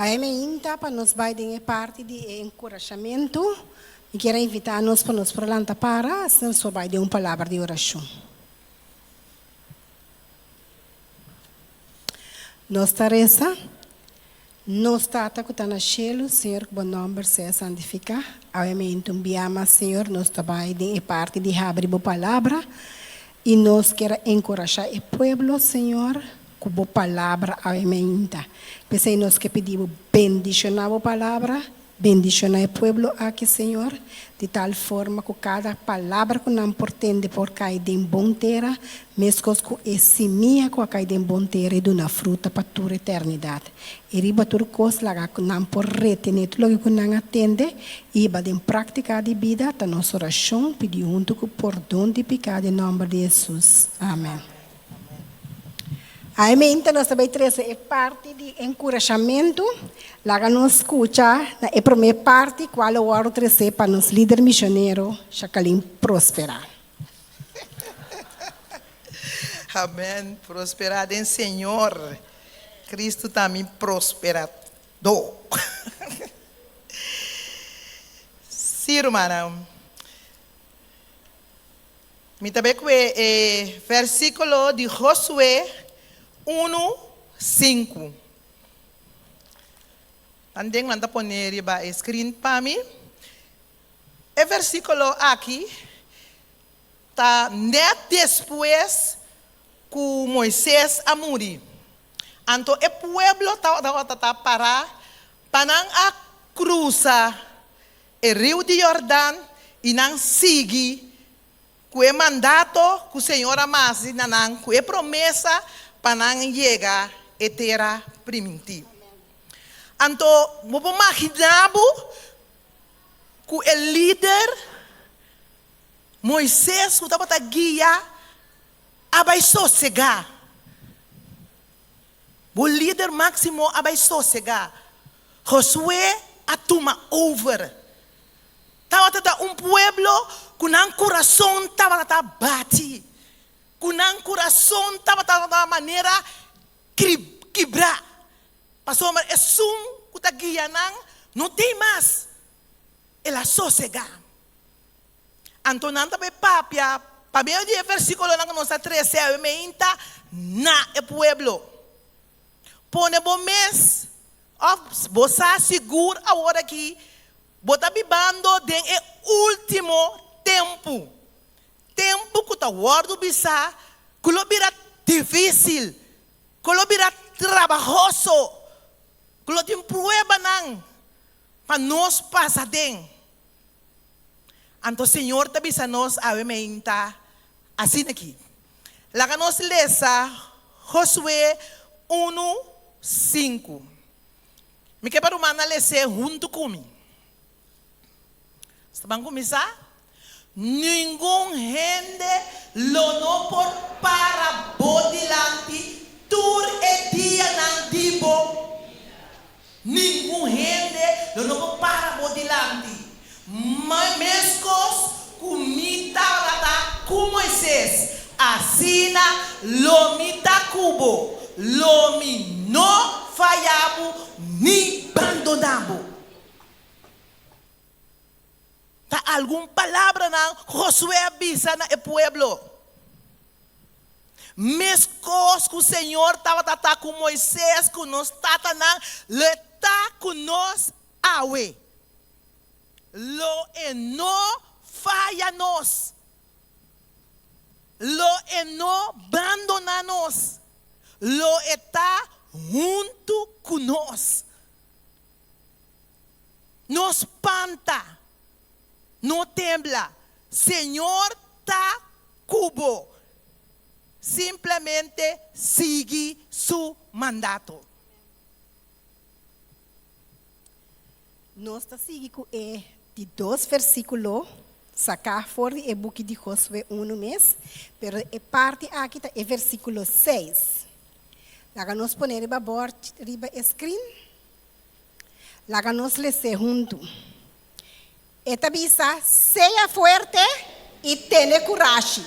A emenda para nos vai de parte de encorajamento e quero invitar-nos para nos plantar para, assim só vai de uma palavra de oração. Nossa reza, nos tata que está no cielo, Senhor, que o nome seja santificado. A emenda enviamos, Senhor, nos vai de parte de abrir a palavra e nos quer encorajar o povo, Senhor, com a palavra a emenda. Pensei nós que pedimos bendicionar a palavra, bendicionar o povo aqui, Senhor, de tal forma que cada palavra que não portende por cair de bom terra, mesmo que é semia que cai de bom terra e dá uma fruta para toda a eternidade. E riba tudo coisa que não por retener tudo que não atende, e vai em prática de vida, a nossa oração, pedir junto com o perdão de pecado em nome de Jesus. Amém. A emenda nós também traz é parte de encorajamento. Lá que nos escuta, é a primeira parte, qual eu quero trazer para nos líder missionário, Jacqueline prosperar. Amém. Prosperar em Senhor. Cristo também prosperado. Sim, irmão. Me também que versículo de Josué 1:5. Andem manda poner ba screen para mim. O versículo aqui tá net depois que Moisés a morir. Então o pueblo tá para a cruzar o rio de Jordão e não seguir com o mandato que o Senhor amassa, com a promessa para não chegar a terra primitiva. Então, vou imaginar que o líder Moisés estava a guiar a sossegar. O líder máximo a sossegar. Josué a toma over. Estava pueblo com um coração estava a bater. Com um coração estava de maneira quebrar. Pastor, mas é som que está guiando, não tem mais. Ela sossegar. Então, não está bem papia. Para mim, o versículo que nós treze é meinta na o pueblo. Pone bom mês. Você segura a hora aqui. Você vivendo de último tempo. Tempo que está guardado bisa, que lo vira difícil, que lo vira trabajoso, que lo tem prueba não, para nós passar den. Então, Senhor, te bisa nós a emenda assim aqui. Lá que nós lesa Josué 1:5. Me quer para uma ler junto comigo. Estamos começar? Ninguém gente lo no por para bodilante tur e dia nan dibo. Ninguém gente lo no por para bodilante. Mas mescos comida lata como Moisés. Assina lo mita cubo. Lo mi no falhabo ni abandonabo. Alguma palavra na Josué avisa na pueblo. Mescos que o Senhor estava com Moisés, que nós estava na leta com nós awe. Lo eno falha nós. Lo eno abandona nós. Lo está junto com nós. Nos panta. No tembla, Senhor está cubo. Simplesmente sigue su mandato. Nós estamos seguindo de 2 versículos, sacar fora o book de Josué 1 mês, pero a parte aqui está o versículo 6. Lá que nós ponemos a bordo, riba screen, lá que nós lemos junto. Esta visa, seja fuerte e tenha coragem.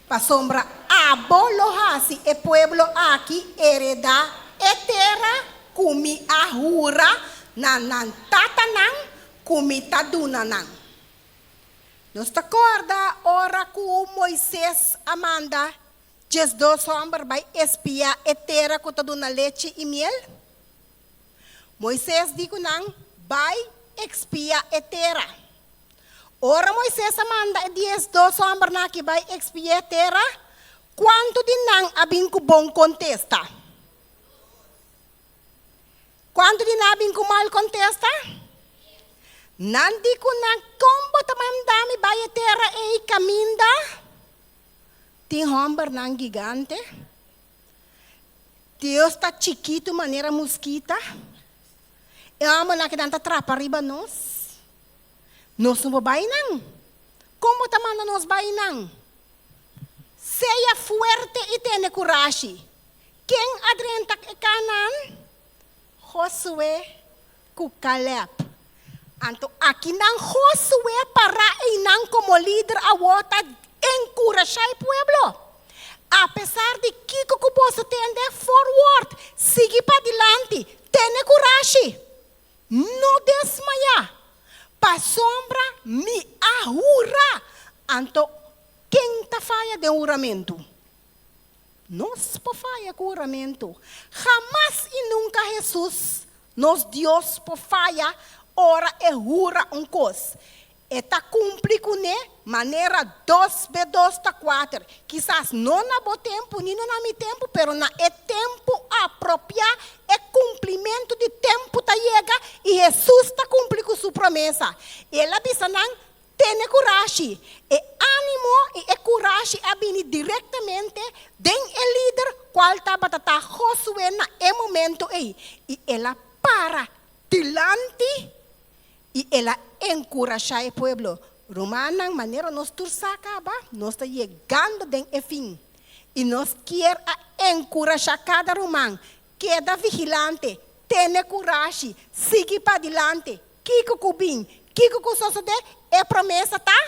Para sombra, abolojase o pueblo aqui hereda a terra kumi ahura nan tatanang kumi tadunanang. Nos te acorda ora ku Moisés Amanda jes 2 homens vai espiar a terra que taduna leite e miel? Moisés digo nang vai espiar a terra. Ora Moisés Amanda e 2 homens na que vai espiar a terra, quanto de nang abin ku bom contesta? Quanto de nang abin ku mal contesta? Nandi ko na kombo tamam-dami vai a terra e caminda. Tem homem nang gigante. Deus está chiquito maneira mosquita. E amo na que danta trapa riba nós. Nós não vai não. Como tamam nós vai não? Seja fuerte e tenha coragem. Quem adrenta e kanan? Josué com Caleb. Anto aqui não Josué para e não como líder a outra encorajar o pueblo. Apesar de que o posso tender forward, siga para adiante, tenha coragem, não desmaiar. Para sombra me ahura. Anto quem tá falha de juramento? Nós por falha com juramento. Jamás e nunca Jesus, nos Deus por falha. Ora e jura coisa. Eta cumpre com ne maneira 2B2-4. Quizás não na bom tempo, nem na mi tempo, pero na é tempo apropriado, é cumprimento de tempo tá chega e Jesus tá cumpre com sua promessa. Ela bisa não tenha coragem, e ânimo e coragem a vir diretamente den o líder qual estava tá Josué na é momento aí e ela para dilante. E ela encoraja o pueblo. Romana, maneira nós tursacaba, nós está chegando em fim. E nós quer encorajar cada romano. Queda vigilante, tenha coragem, siga para adiante. Kiko kubin, kiko kusosode, é promessa tá?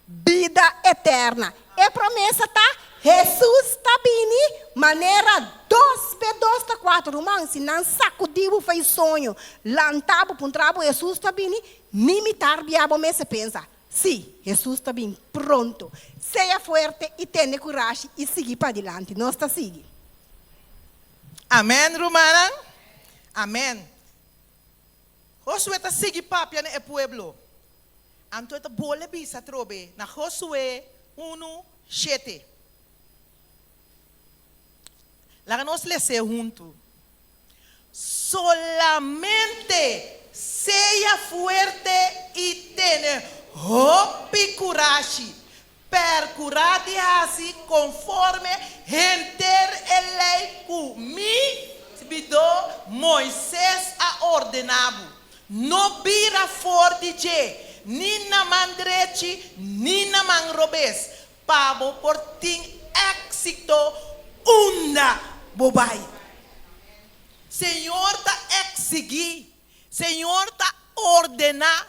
Vida eterna. É promessa tá? Jesus está vindo, maneira 2B2-4, irmão, se não sacudiu fez sonho, lantabo para um trabo, Jesus está vindo, nimitar biabo me se pensa, sim, Jesus está vindo, pronto, seja forte e tenha coragem e seguir para adiante, nós está seguindo. Amém, Romana? Amém. Josué está seguindo papia no pueblo. Anto está bole bisa trobe na Josué 1:7. Lá nós ler junto. Solamente seja fuerte e tenha hope e coragem per curare assim conforme enter a lei que me Moisés a ordenado. Não vira forte de ni na man direito, ni na man robes. Pabo por tin éxito unda bobai. Senhor tá exigir, Senhor tá ordenar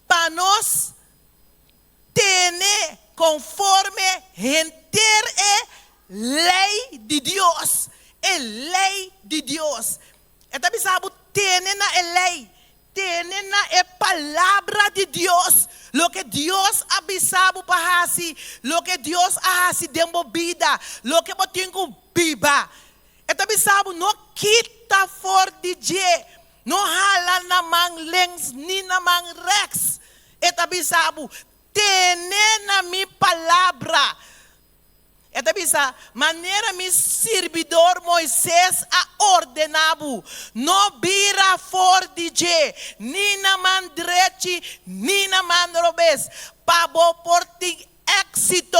para nós ter conforme enter a lei de Deus. A lei de Deus. Então, sabe, ter na lei. Tienen la palabra de Dios, lo que Dios ha avisado para hacer, lo que Dios ha hecho de mi vida, lo que yo tengo viva. Esto avisado no quita for DJ, no jala na man lens ni na man rex. Esto avisado, tienen a mi palabra. Esta bisa maneira mi servidor Moisés a ordenado, não vira for DJ, ni na man direito, ni na man robes, para por ti éxito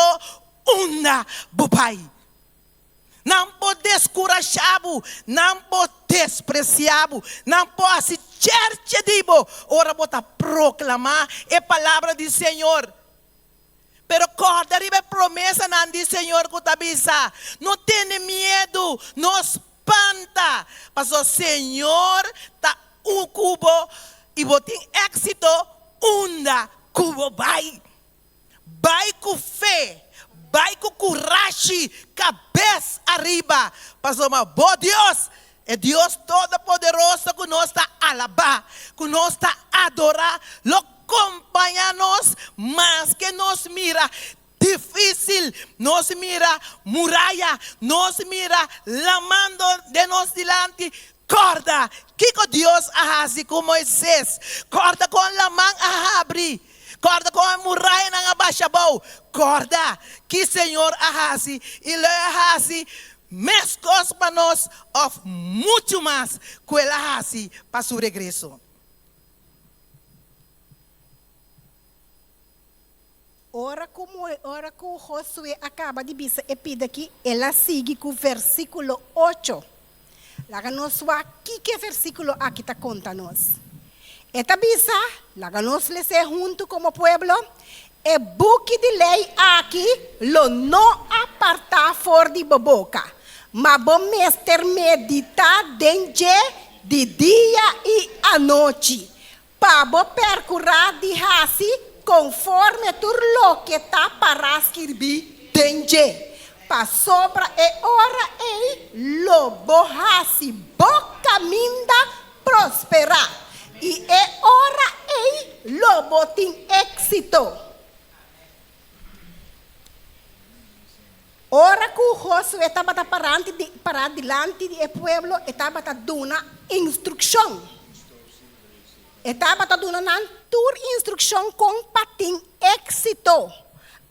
una bobai. Não pode descurajado, não pode despreciado, não pode se cherchedibo, ora bota proclamar a palavra do Senhor. Pero corda arriba promessa nandi Senhor kutabisa. Não tenha medo, não espanta. Mas o Senhor tá cubo e botem éxito unda cubo vai. Vai com fé, vai com coragem, cabeça arriba. Mas bom Deus, É Deus Todo-Poderoso que nós está alabar, que nós está adorar, lo acompanha-nos, mas que nos mira difícil, nos mira muralha, nos mira lamando de nós delante. Corda, que Deus faz com Moisés, corda com a mão a abrir, corda com a muralha na abaixabou, corda que Senhor faz e ele faz mais coisas para nós, of muito mais que ele faz para seu regresso. Ora que o Josué acaba de dizer, pide aqui, ela segue com o versículo 8. Laga nós aqui que versículo aqui está conta-nos. Esta bisa, laga nós lê junto como pueblo, e buque de lei aqui, lo não apartar fora de boca, mas bom mestre meditar dentro de dia e a noite, para bom percorrer de raci, conforme tudo que está para escrever dentro. Pa sobra e ora e lobo hasi boca minda prosperar e ora e lobo tem êxito. Ora que o Josué estava para diante do povo, estava dando instrução. Estava dando uma instrução com patim êxito.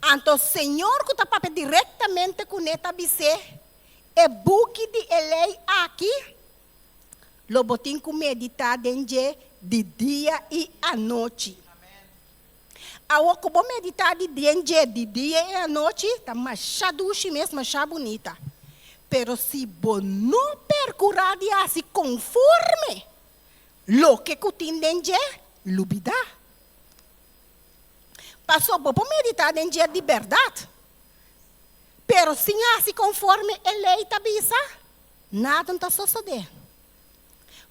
Então, o Senhor que está diretamente com esta bise, é buque de lei aqui, lo botim com meditar de dia e a noite. A que vou meditar de dia e a noite, está machaduche mesmo, machá bonita. Pero se você não percurar de assim conforme, lo que cutim de lubida. Passou por meditar em dia de verdade. Pero se assim conforme a lei tabisa, nada não está sucedendo.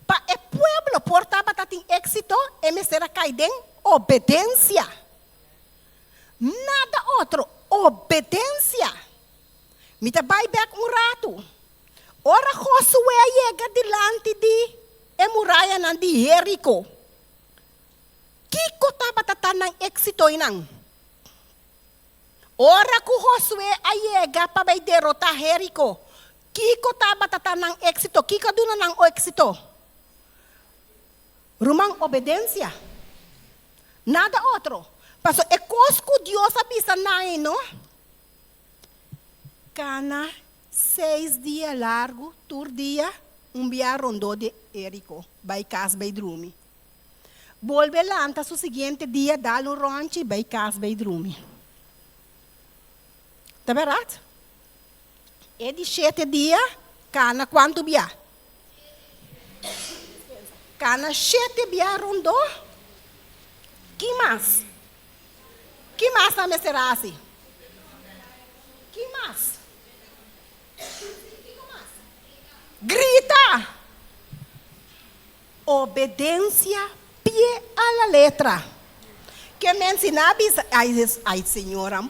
Para o povo portava tem êxito, e será caído em obediência. Nada outro, obediência. Me te vai back rato. Ora Josué chega delante de muralha de Jerico. Kiko estava tratando êxito inang. Ora que Josué chega para derrotar Jerico. Kiko estava tratando êxito. Kiko duna nang êxito. Rumang obediência. Nada outro. Paso é coisa que Deus avisa na no. Cana 6 dias largo, tur dia, via rondou de Jerico. Vai casa, vai dormir. Volve lá, anta o seguinte dia, dá um ronche, vai casa, vai dormir. Tá verdade? E de 7 dias, cana quanto bia? Cana 7 dias rondou. Que mais? Que mais a me será assim? Que mais? Grita! Obediência pie a la letra. Que me ensinava, ai senhora,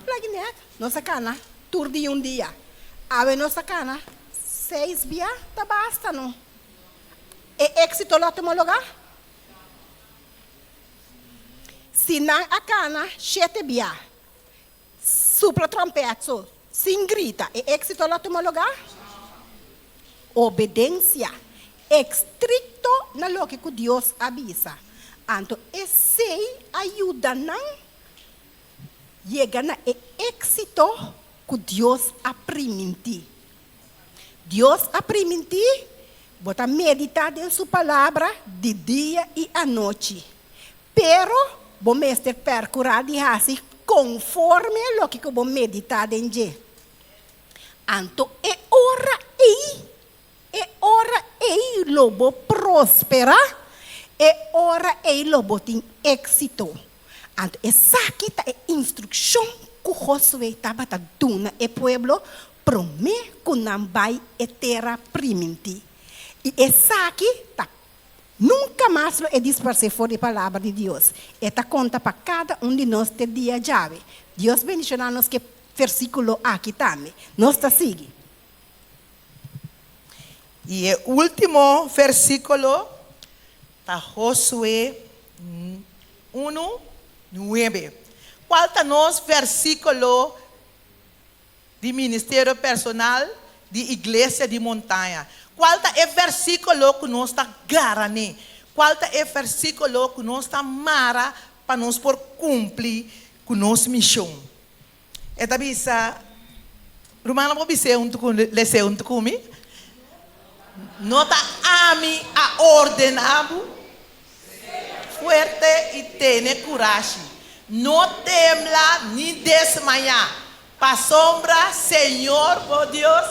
nossa cana, turdi dia. Ave nossa cana, 6 dias, tá basta, não? E êxito lá toma lugar? Se não a cana, 7 dias, supra trompete, sem grita, e êxito lá toma lugar? Obediência, estricto na lo que Deus avisa. Então, esse ajuda não chega na êxito que Deus aprimienti. Deus aprimienti, bota meditar em sua palavra de dia e à noite. Pero, vou mestre percurar de assim, conforme lo que vou meditar em dia. Então, ora e lobo prosperar. E ora e lobo tem êxito. Então, essa aqui é a instrução que Josué estava dando ao povo, promete que não vai terra primiti. E essa aqui está nunca mais é dispersar fora da palavra de Deus. Esta conta para cada de nós de dia chave. Deus bendicionar-nos que versículo aqui também. Nós está seguindo. Y el último versículo está Josué 1:9. ¿Cuál está nos versículo de ministerio personal de iglesia de montanha? ¿Cuál está el versículo que nos está garane? ¿Cuál está el versículo que nos está mara para nos por cumplir con nuestra misión? Esta bisa, Romana vou dizer lese comigo. Nota a mí a ordenado, fuerte y tiene coraje. No tembla ni desmaya. Pa sombra, Señor, por Dios.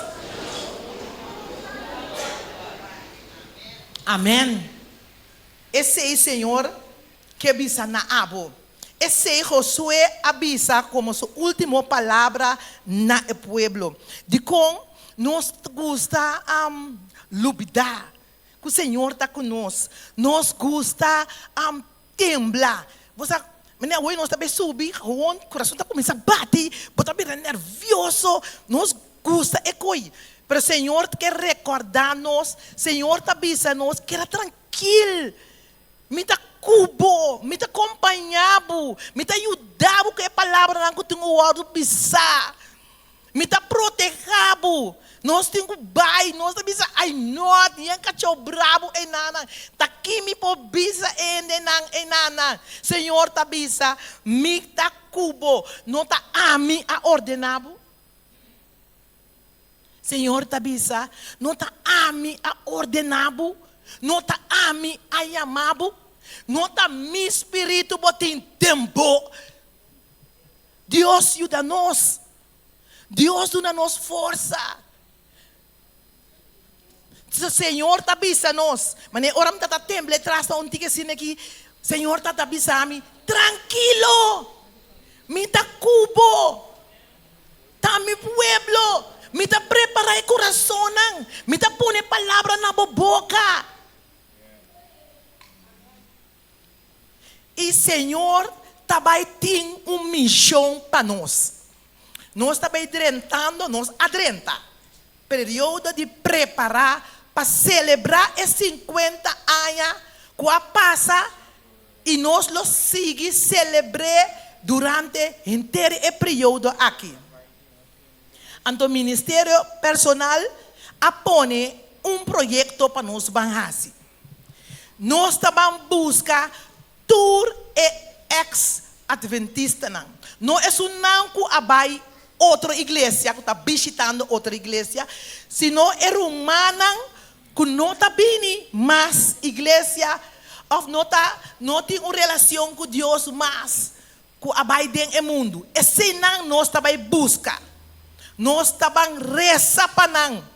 Amén. Ese es el Señor que avisa na abo. Ese Josué avisa como su última palabra na el pueblo. De con nos gusta lubidar. Que o Senhor está conosco. Nos gusta temblar. Você, hoje nós também subir, o coração está começando a bater, você está nervioso. Nos gusta é coi. Mas o Senhor quer recordar-nos, o Senhor está avisando-nos que era tranquilo. Me dá cubo, me dá acompanhado, me dá ajudado com a palavra que eu tenho ouvido pisar. Me dá protegido. Nós temos bai, nós temos ai not, yang kacau bravo enana. Taki mi po bisa enana. Senhor tá bisa, mi tá cubo, não tá ami a ordenado. Senhor tá bisa, não tá ami a ordenado, não tá ami a chamado, não tá mi espírito botem tempo. Deus ajuda-nos. Deus dá-nos força. O Senhor está avisando-nos. Mas ora me está temble atrás da onde que aqui. Senhor está avisando-me. Tranquilo. Me está cubo. Está mi pueblo. Me está preparar o coração. Me está pondo palavra na boca. E Senhor também tem missão para nós. Nós também adrentando, nós adrenta. Período de preparar para celebrar os 50 anos que passa e nós lo sigue celebrar durante inteiro o período aqui. Então o ministério personal apone projeto para nós banhar-se. Nós também busca tour e ex-adventista. Não é não que abai outra igreja, que está visitando outra igreja, sino é humana que não está bem mais igreja, ou não tem uma relação com Deus mais, que abai dentro do mundo. Esse não nós também busca, nós também reza para não,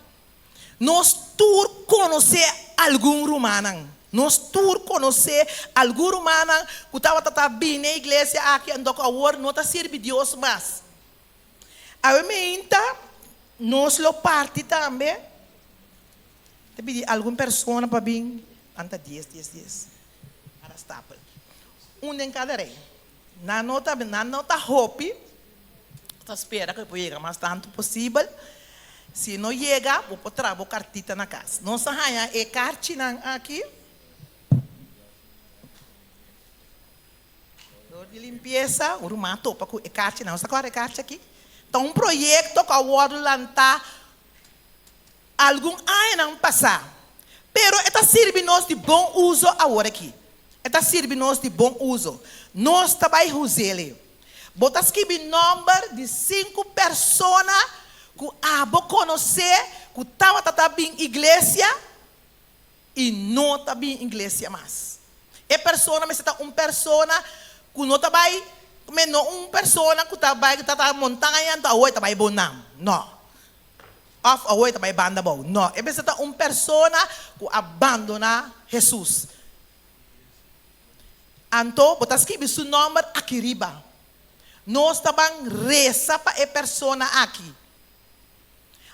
nós tur conhecer algum romano, nós tur conhecer algum romano que está bem na igreja aqui, ando com a hora, não está servindo Deus mais. Obviamente, nós lo parte também. Te pedi alguma pessoa para vir, anta 10. Para estar. Em cada rei. Na nota hope, espera que eu chegue mais tanto possível. Se não chega, vou trazer a cartita na casa. Nós arranha e cartina aqui. Dor de limpeza, o rumato para a cartina. Nós agora a carta aqui. Então, projeto que eu vou lançar algum ano não passar. Pero está servindo-nos de bom uso agora aqui. Está servindo-nos de bom uso. Nós também usamos. Bota escrever o número de 5 pessoas que vou conhecer, que estava bem igreja e não está bem igreja mais. E pessoa, mas está uma pessoa que não está bem. Mas não uma pessoa que está na montanha, está hoje também bom não. Off hoje também banda bom. Não, é está uma pessoa que abandona Jesus. Então, botar escrever seu nome aqui riba. Nós também reza para a pessoa aqui.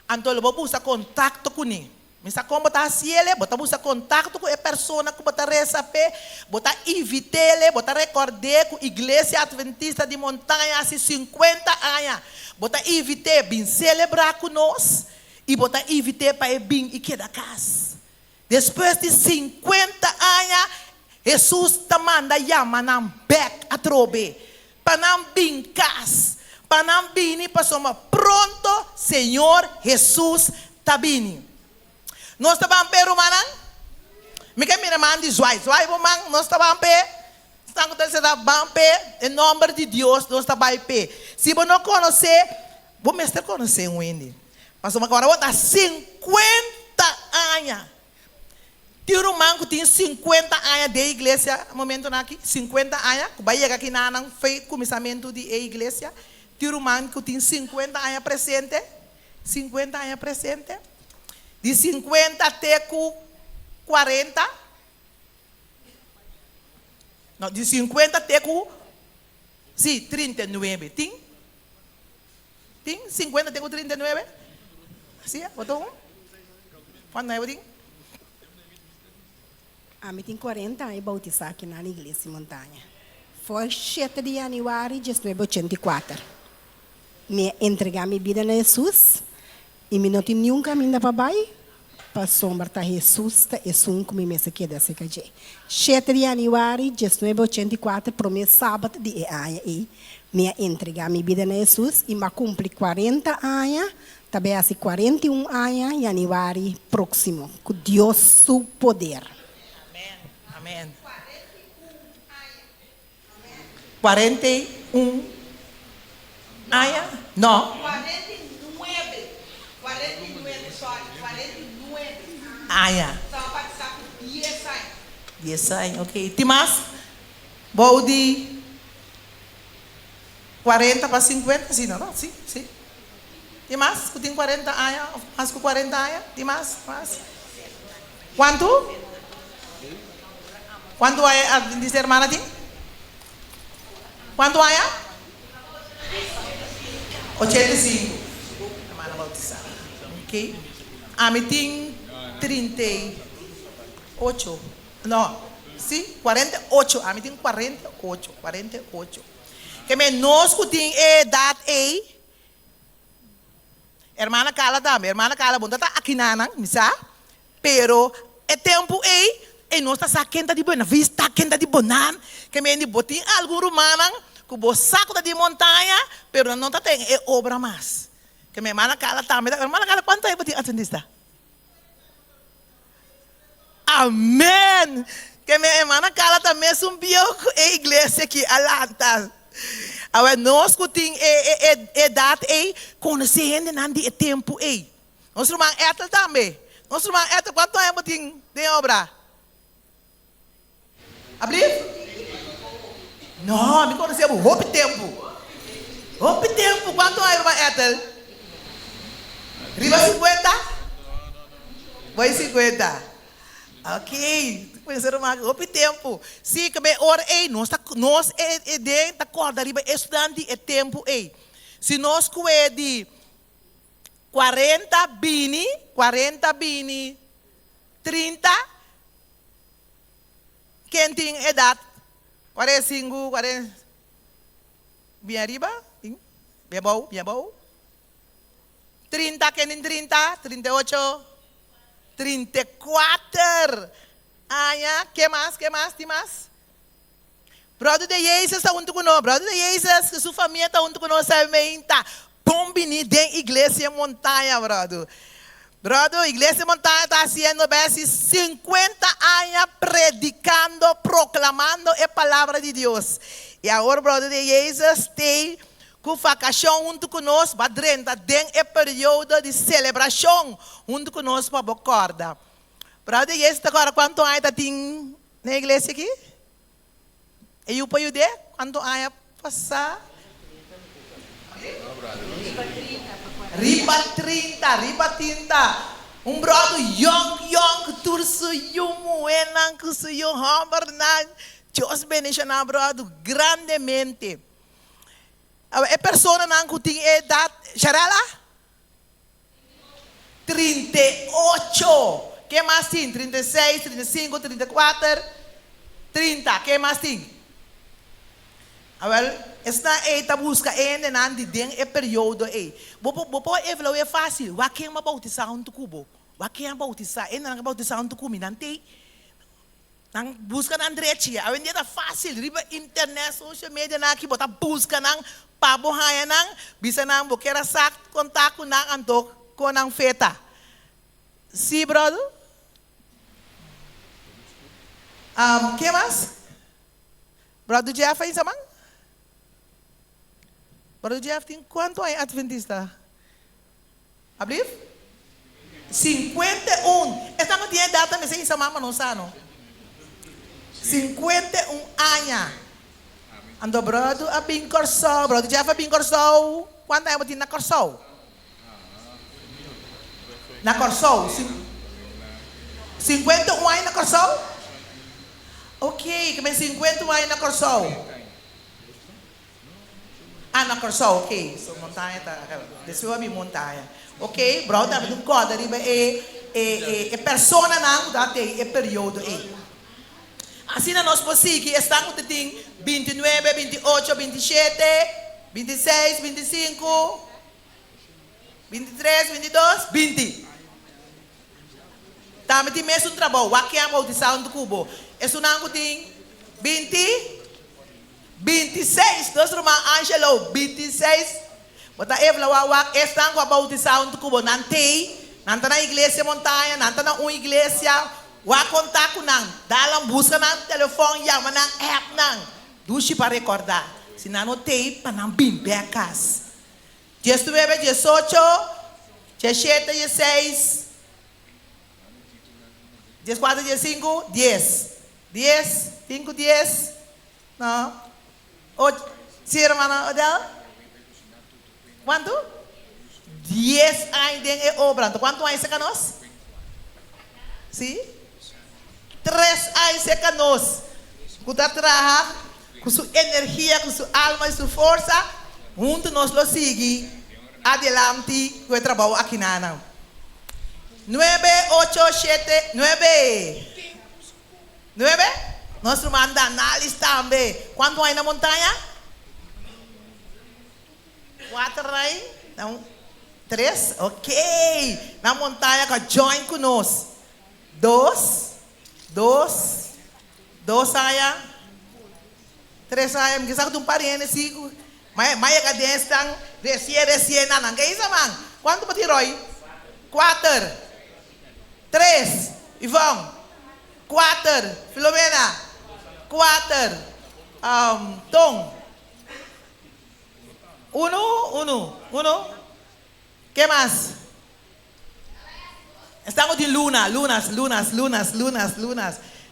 Então, eu vou buscar contato com ele. Mas como botar assim ele, botar buscar contato com a pessoa que botar receber, botar invitar, botar recordar com a igreja adventista de montanha há 50 anos, botar invitar, bem celebrar com nós E botar invite para vir e queda casa. Depois de 50 anos, Jesus te manda chamar nam back a trobe. Para não vir casa. Para não vir para somos pronto, Senhor Jesus está vindo. Nós estamos em Peru, manang? Me quer me mandar zoai man, nós estamos em pé. Estamos em pé, em nome de Deus, nós estamos em pé. Se você não conhecer, vou me conhecer um índio. Mas agora vou dar 50 anos. Tem um man que tem 50 anos de igreja, momento aqui, 50 anos, que vai chegar aqui na feito começamento de igreja. Tem um man que tem 50 anos presente, 50 anos presente. De 50 até 40. Não, de 50 até 39. Tem? Tem 50 até 39? Sim, botou um? Quando é o tem? A mim tem 40 anos bautizar aqui na igreja montanha. Foi 7 de janeiro de 1984. Me entregar minha vida a Jesus. E me não tinha nenhum caminho para baixo. Para sombra Jesus, é um que me mesa que desse que 7 de janeiro de 1984, promessa sábado de ano e me entregar minha vida a Jesus e me cumpri 40 anos, também assim 41 anos em janeiro próximo, com Deus seu poder. Amém. Amém. 41 anos? Não. 49, sorry, 49. Anos. Só para saber 10 anos. 10 anos, ok. Tem mais? Vou de 40 para 50? Sim, não? Sim, sim. Tem mais? Tem 40 anos? Mais que 40 anos? Tem mais? Quanto? Quanto é a dizer, irmã? Quanto é? 85. Irmã bautizada. Ok? A mim tem 38. Não. Sim? 48. A mim tem 48. 48. Que nós que tem idade aí. Hermana Carla também. Hermana Carla, bom, está aqui na misa. Pero, é tempo aí. E nós está quente de Buena Vista, quente de Bonan. Que me botem algum romano. Que o saco de montanha. Pero não está tem obra mais. Que minha irmã Carla também. Irmã Carla, quanto tempo tem atendista? Amém. Que minha irmã Carla também subiu a igreja aqui, Atlanta. Agora, nós que temos idade aí, conhecendo o tempo aí. Nosso irmão Ethel também. Nosso irmão Ethel, quanto tempo tem obra? Abrir? Não, me conhecemos, roupa tempo. Roupa tempo, quanto é, irmã Ethel? Riba 50? Vai 50. Ok. Conhecer uma roupa tempo. Sim, que me ora aí, nós é de da corda riba estudante é tempo aí. Se nós coe de 40 bini, 30, quem tem idade? 45, 40. Bem arriba? Bem bom. 30, quem tem 30? 38, 34. Que mais? Tem mais? Brother de Jesus está junto conosco. Brother de Jesus, que sua família está junto conosco também. Bom venir dentro da igreja montanha, brother. Brother, a igreja montanha está sendo 50 anos predicando, proclamando a palavra de Deus. E agora, brother de Jesus, tem com vacação junto conosco, para dentro do período de celebração junto conosco para a corda. Brother, Jesus, agora quanto anos tem na igreja aqui? E o pai de quanto anos passar? Riba 30. Brother young, turso yumu, enang, kusuyo, hambernan. Deus bendiga, brother, grandemente. A pessoa que tem idade, Charala? 38. Que mais tem? 36, 35, 34, 30. Que mais tem? Agora, Esta tá busca ainda na de den é período aí. Bopo evlo é fácil. Wa quem ma bautizar um tucubo. Wa quem bautizar, ainda na bautizar um tucumi nante. Nang busca na direita. A vender tá fácil. Riba internet, social media na aqui bota busca nang pabohaya nang bisa nang bokera sak contato nang antok com nang feta. Sí, brother. ¿Qué más? Brother Jeff aí, samang? Brother Jeff, tem quanto é adventista? Abrir? 51. Esta não tinha data, mas aí samang não sabe, não? 51 anos. Ando brother a bem corso, brother Jeff a bem corso. Quanto é que na corso? Na corso? 51 anos na corso? Ok, que 51 anos na corso. Ah, na corso, ok. So montanha tá, desceu a minha montanha. Ok, brother, não corda, riba é persona não dá tem é período é. Assim nós conseguimos, estamos tem 29, 28, 27, 26, 25, 23, 22, 20. Também tem mesmo trabalho. Aqui é a maldição do cubo. Isso não tem 20, 26. Nós irmãos Angelo, 26. Bota Evla Wawak, estão com a maldição do cubo. Não tem na igreja montanha, não tem na uma igreja. Wa contato nang, dalam busca nang telefone, llama nang app nang, dushi para recordar. Se não tem, para não bim becas. 19, 18, 17, 16, 14, 15, 10. 10, 5, 10. Não. 8, sim, irmã Odel? Quanto? 10 anos de obra. Quanto anos é nós? Sim? 3 anos seca nós. Com a trabalhar, com sua energia, com sua alma e sua força, juntos nós lo seguimos adelante com o trabalho aqui na 9, 8, 7, 9. 9? Nós mandamos análise também. Quanto aí na montanha? 4 aí? Não. 3? Ok. Na montanha, join conosco. 2 saya 3 saya mungkin satu parian sih maya kadang estang resia nanang kayak sama quanto pati Roy 4 3 Ivong 4 Filomena 4 Tong 1 ¿qué más? Estamos de lunas.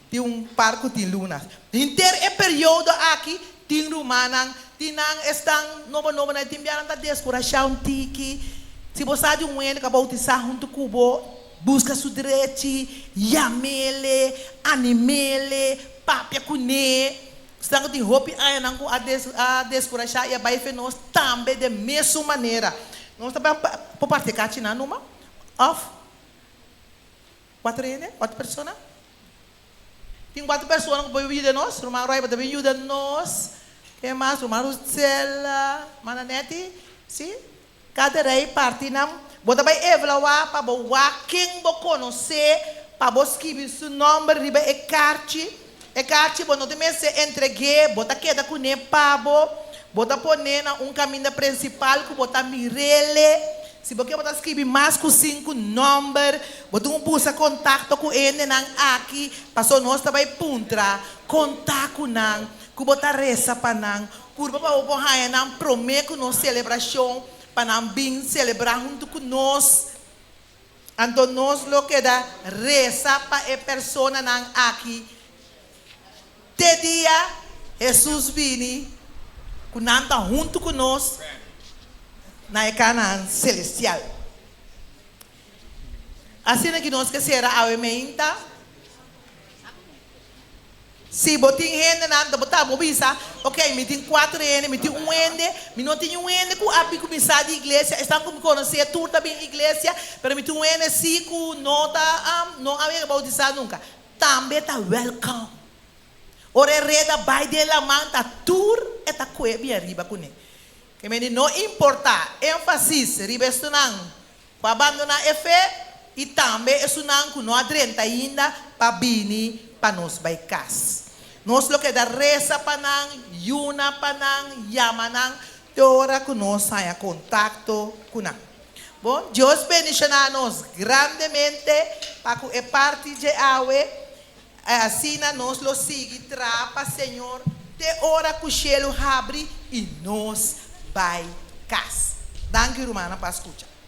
Tem parco de lunas. Inter é período aqui, tem rumanang, tinang estang novo na timbiaran ta descoração tiki. Se você de um ene que bautizar junto cubo, busca sua direita, yamele, animele, papia cune. Estamos de roupa aí não a descoração e a baixo nós também de mesma maneira. Nós também por praticar tina numa off. 4 pessoas? Tem 4 pessoas que podem ajudar nós. Rumah Roy pode ajudar nós. Que mais? Rumah Rosela, Mananete. Sim? Cada rei parte nam. Bota vai evaluar para boa quem bo conhecer, para bo escrever seu nome riba e carte. E carte bo não tem mais se entregue, bota queda com ne pabo, bota poner na caminho principal que bota mirele. Se você botar escrever mais que 5 números, botar busca contato com ele nang aqui, passou nós também puntra, contato nang, que botar reza para nang, curva para o borraia nang prometo nos celebração, para nang bem celebrar junto com nós. Então nós lo que dá reza para a pessoa nang aqui. Te dia Jesus vini, que nanta junto com nós. Na Canaã celestial. Assim que nós que será a emenda. Se botin rende na botar bobisa, ok, me tem 4 ende, me tem 1 ende, me não tem 1 ende que abi começar de igreja, estão como conhecer tudo também igreja, pero me tem 1 ende se que nota não havia bautizar nunca. Também tá welcome. Ore reda by de la manta tour eta foi bem arriba com ele. Que me não importa, ênfasis, ribestunan, para abandonar a fé, e também é sunang que não adrenta ainda para bini para nós baicas. Nós lo que da reza panang, yuna panang, yamanang, tora que nós saia contato com nang. Bom, Deus bendicionar nós grandemente para que é parte de awe, assim nós lo sigue trapa, Senhor, de hora que o cielo abre e nós baicas. Danke, Romana, para escutar.